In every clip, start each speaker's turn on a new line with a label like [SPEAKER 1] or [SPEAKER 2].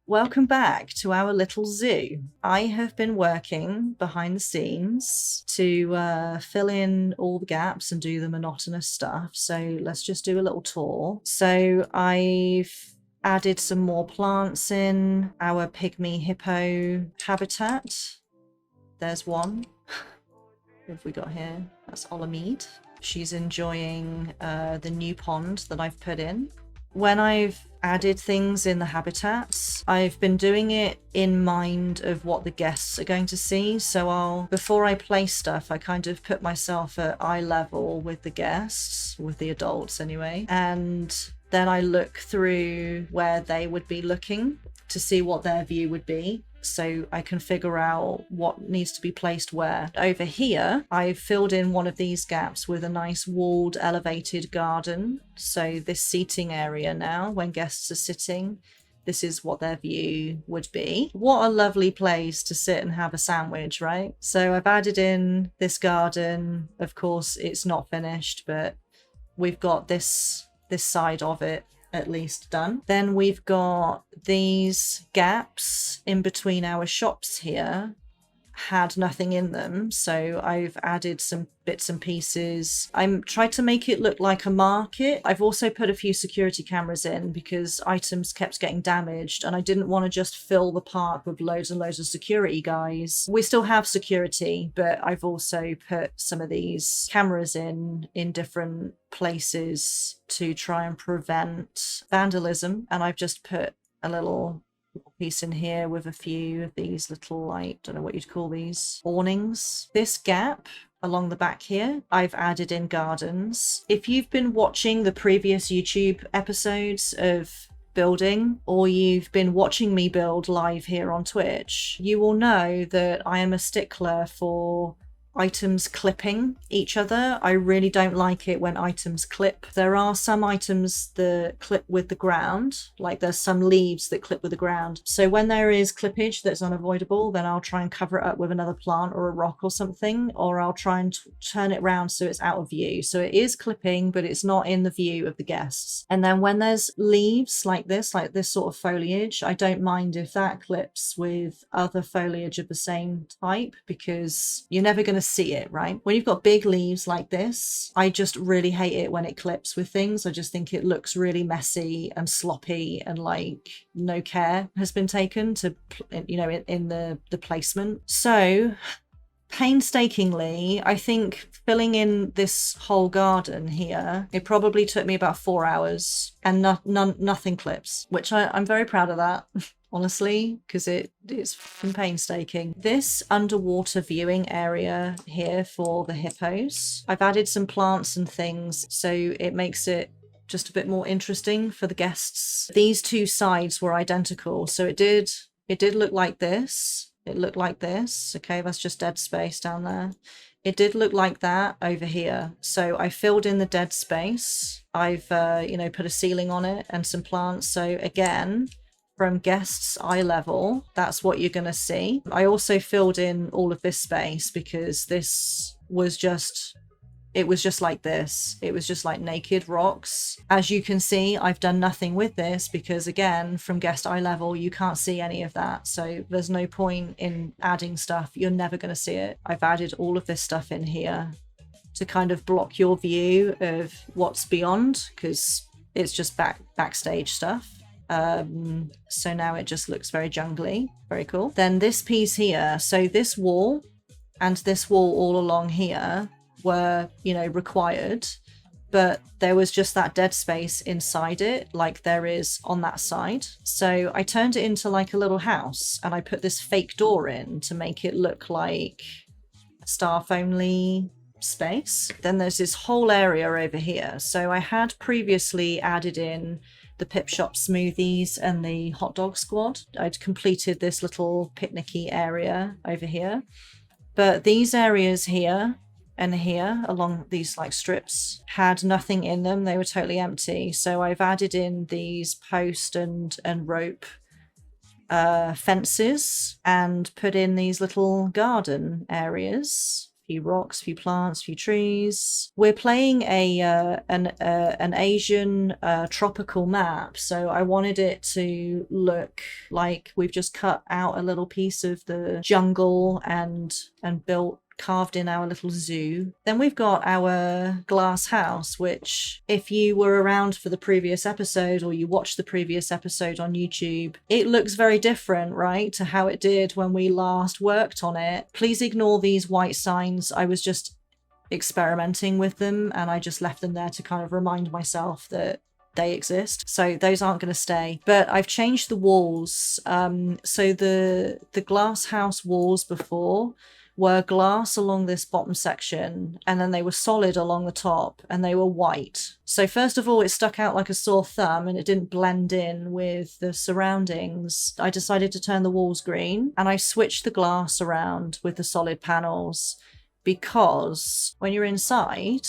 [SPEAKER 1] Welcome back to our little zoo. I have been working behind the scenes to fill in all the gaps and do the monotonous stuff. So let's just do a little tour. So I've added some more plants in our pygmy hippo habitat. There's one. What have we got here? That's Olamide. She's enjoying the new pond that I've put in. When I've added things in the habitats, I've been doing it in mind of what the guests are going to see. So before I place stuff, I kind of put myself at eye level with the guests, with the adults anyway. And then I look through where they would be looking to see what their view would be. So I can figure out what needs to be placed where. Over here, I've filled in one of these gaps with a nice walled elevated garden. So this seating area now, when guests are sitting, this is what their view would be. What a lovely place to sit and have a sandwich, right? So I've added in this garden. Of course, it's not finished, but we've got this side of it at least done. Then we've got these gaps in between our shops here, had nothing in them, so I've added some bits and pieces. I'm tried to make it look like a market. I've also put a few security cameras in because items kept getting damaged and I didn't want to just fill the park with loads and loads of security guys. We still have security, but I've also put some of these cameras in different places to try and prevent vandalism, and I've just put a little piece in here with a few of these little, like, don't know what you'd call these, awnings. This gap along the back here, I've added in gardens. If you've been watching the previous YouTube episodes of building, or you've been watching me build live here on Twitch, you will know that I am a stickler for items clipping each other. I really don't like it when items clip. There are some items that clip with the ground, like there's some leaves that clip with the ground. So when there is clippage that's unavoidable, then I'll try and cover it up with another plant or a rock or something, or I'll try and turn it around so it's out of view. So it is clipping, but it's not in the view of the guests. And then when there's leaves like this sort of foliage, I don't mind if that clips with other foliage of the same type, because you're never going to see it, right? When you've got big leaves like this, I just really hate it when it clips with things. I just think it looks really messy and sloppy, and like no care has been taken to, you know, in the placement. So painstakingly, I think filling in this whole garden here, it probably took me about 4 hours, and nothing clips, which I'm very proud of that. Honestly, because it's painstaking. This underwater viewing area here for the hippos, I've added some plants and things, so it makes it just a bit more interesting for the guests. These two sides were identical, so it did look like this. It looked like this. Okay, that's just dead space down there. It did look like that over here. So I filled in the dead space. I've put a ceiling on it and some plants. So again, from guests' eye level, that's what you're going to see. I also filled in all of this space because this was just, it was just like this. It was just like naked rocks. As you can see, I've done nothing with this because, again, from guest eye level, you can't see any of that. So there's no point in adding stuff. You're never going to see it. I've added all of this stuff in here to kind of block your view of what's beyond, because it's just backstage stuff. So now it just looks very jungly. Very cool. Then this piece here, so this wall and this wall all along here were, required, but there was just that dead space inside it, like there is on that side. So I turned it into like a little house, and I put this fake door in to make it look like a staff only space. Then there's this whole area over here. So I had previously added in the Pip Shop smoothies and the hot dog squad. I'd completed this little picnicky area over here. But these areas here and here along these like strips had nothing in them. They were totally empty. So I've added in these post and rope fences and put in these little garden areas few rocks, few plants, few trees. We're playing an Asian tropical map, so I wanted it to look like we've just cut out a little piece of the jungle and carved in our little zoo. Then we've got our glass house, which if you were around for the previous episode or you watched the previous episode on YouTube, it looks very different, right, to how it did when we last worked on it. Please ignore these white signs. I was just experimenting with them and I just left them there to kind of remind myself that they exist. So those aren't going to stay. But I've changed the walls. So the glass house walls before were glass along this bottom section, and then they were solid along the top, and they were white. So first of all, it stuck out like a sore thumb and it didn't blend in with the surroundings. I decided to turn the walls green, and I switched the glass around with the solid panels, because when you're inside,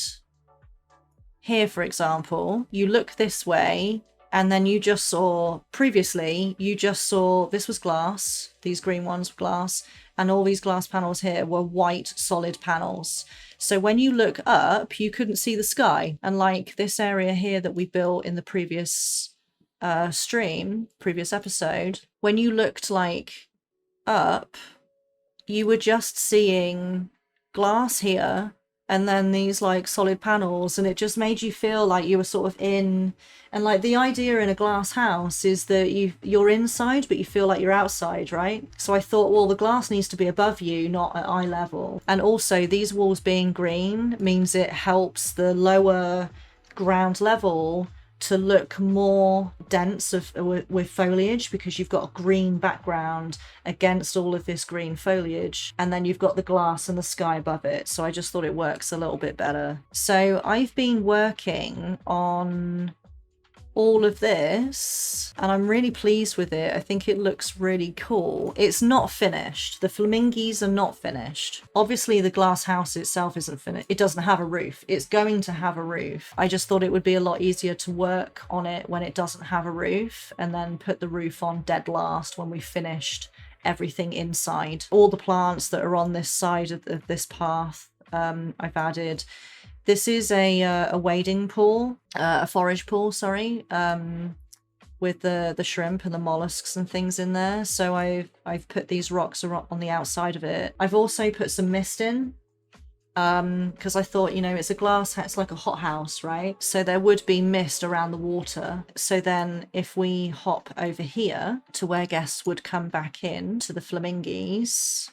[SPEAKER 1] here for example, you look this way, and then you just saw, previously, this was glass, these green ones were glass, and all these glass panels here were white solid panels. So when you look up, you couldn't see the sky. And like this area here that we built in the previous previous episode, when you looked like up, you were just seeing glass here and then these like solid panels, and it just made you feel like you were sort of in. And like the idea in a glass house is that you're inside but you feel like you're outside, right? So I thought, well, the glass needs to be above you, not at eye level. And also these walls being green means it helps the lower ground level to look more dense with foliage, because you've got a green background against all of this green foliage, and then you've got the glass and the sky above it. So I just thought it works a little bit better. So I've been working on all of this and I'm really pleased with it. I think it looks really cool. It's not finished. The flamingos are not finished. Obviously the glass house itself isn't finished. It doesn't have a roof. It's going to have a roof. I just thought it would be a lot easier to work on it when it doesn't have a roof, and then put the roof on dead last when we finished everything inside. All the plants that are on this side of this path, I've added. This is a wading pool, a forage pool, sorry, with the shrimp and the mollusks and things in there. So I've put these rocks on the outside of it. I've also put some mist in, because I thought, you know, it's a glass house, it's like a hothouse, right? So there would be mist around the water. So then if we hop over here to where guests would come back in to the flamingos,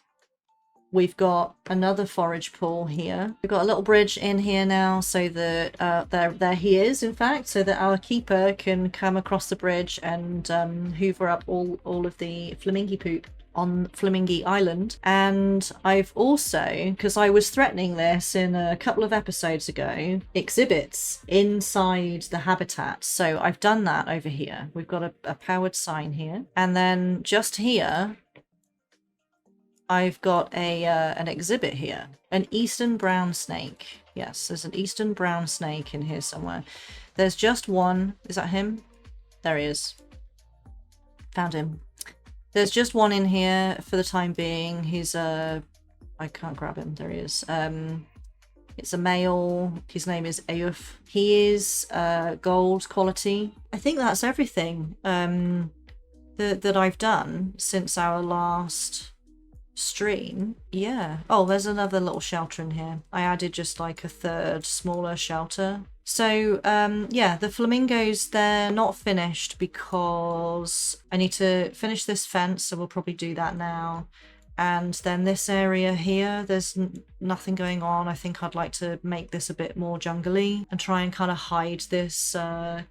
[SPEAKER 1] we've got another forage pool here. We've got a little bridge in here now, so that there he is, in fact, so that our keeper can come across the bridge and hoover up all of the flamingo poop on Flamingo Island. And I've also, because I was threatening this in a couple of episodes ago, exhibits inside the habitat. So I've done that over here. We've got a powered sign here. And then just here, I've got an exhibit here, an eastern brown snake. Yes, there's an eastern brown snake in here somewhere. There's just one. Is that him? There he is. Found him. There's just one in here for the time being. He's I can't grab him. There he is. It's a male. His name is Euf. He is gold quality. I think that's everything that I've done since our last stream. Yeah. Oh, there's another little shelter in here. I added just like a third smaller shelter. So yeah, the flamingos, they're not finished because I need to finish this fence, so we'll probably do that now. And then this area here, there's nothing going on. I think I'd like to make this a bit more jungly and try and kind of hide this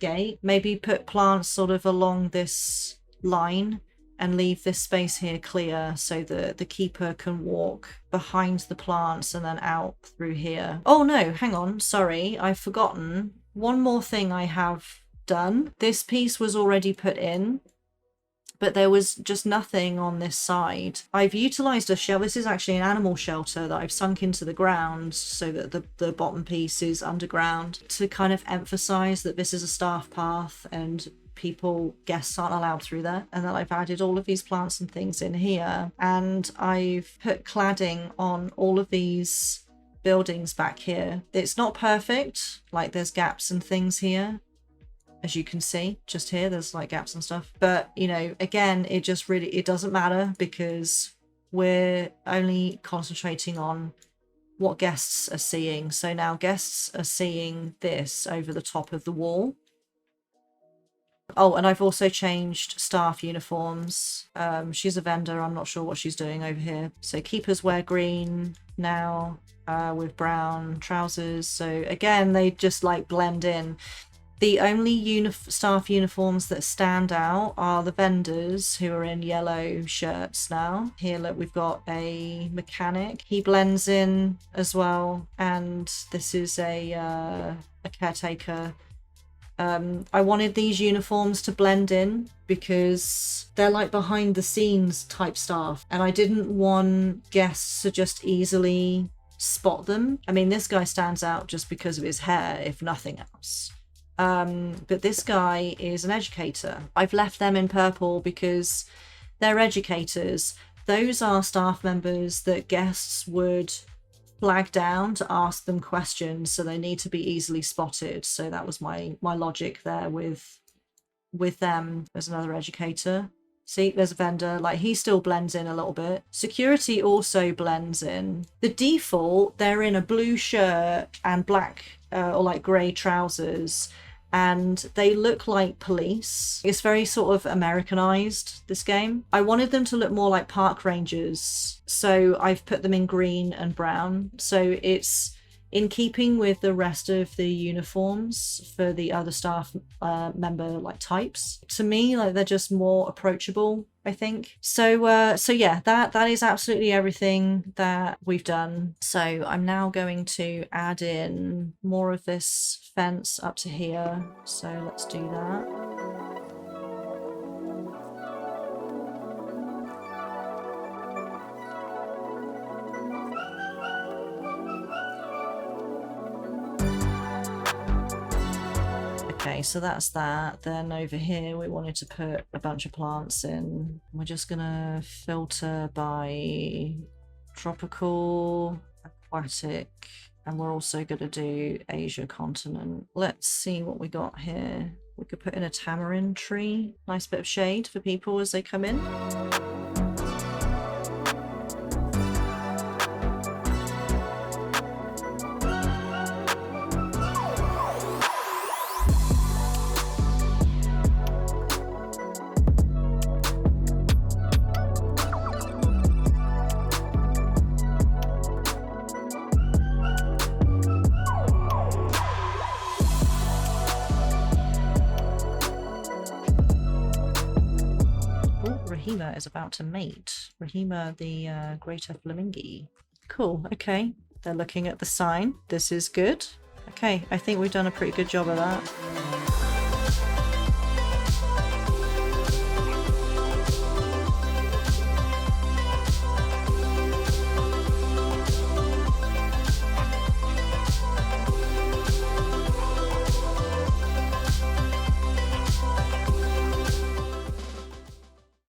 [SPEAKER 1] gate. Maybe put plants sort of along this line and leave this space here clear so that the keeper can walk behind the plants and then out through here. Oh no, hang on, sorry, I've forgotten. One more thing I have done. This piece was already put in, but there was just nothing on this side. I've utilised a shelter. This is actually an animal shelter that I've sunk into the ground so that the bottom piece is underground, to kind of emphasise that this is a staff path and guests aren't allowed through there. And then I've added all of these plants and things in here, and I've put cladding on all of these buildings back here. It's not perfect, like there's gaps and things here. As you can see, just here, there's like gaps and stuff. But, you know, again, it doesn't matter because we're only concentrating on what guests are seeing. So now guests are seeing this over the top of the wall. Oh, and I've also changed staff uniforms. She's a vendor. I'm not sure what she's doing over here. So keepers wear green now with brown trousers. So again, they just like blend in. The only staff uniforms that stand out are the vendors, who are in yellow shirts now. Here, look, we've got a mechanic. He blends in as well. And this is a caretaker. I wanted these uniforms to blend in because they're like behind the scenes type staff. And I didn't want guests to just easily spot them. I mean, this guy stands out just because of his hair, if nothing else. But this guy is an educator. I've left them in purple because they're educators. Those are staff members that guests would flag down to ask them questions, so they need to be easily spotted. So that was my logic there with them. There's another educator. See, there's a vendor, like he still blends in a little bit. Security also blends in. The default, they're in a blue shirt and black or like grey trousers, and they look like police. It's very sort of Americanized, this game. I wanted them to look more like park rangers, so I've put them in green and brown. So it's in keeping with the rest of the uniforms for the other staff member like types. To me, like they're just more approachable, I think. So yeah, that is absolutely everything that we've done. So I'm now going to add in more of this fence up to here. So let's do that. Okay, so that's that. Then over here, we wanted to put a bunch of plants in. We're just gonna filter by tropical, aquatic, and we're also gonna do Asia continent. Let's see what we got here. We could put in a tamarind tree. Nice bit of shade for people as they come in. Rahima is about to mate. Rahima, the greater flamingi. Cool, okay. They're looking at the sign. This is good. Okay, I think we've done a pretty good job of that.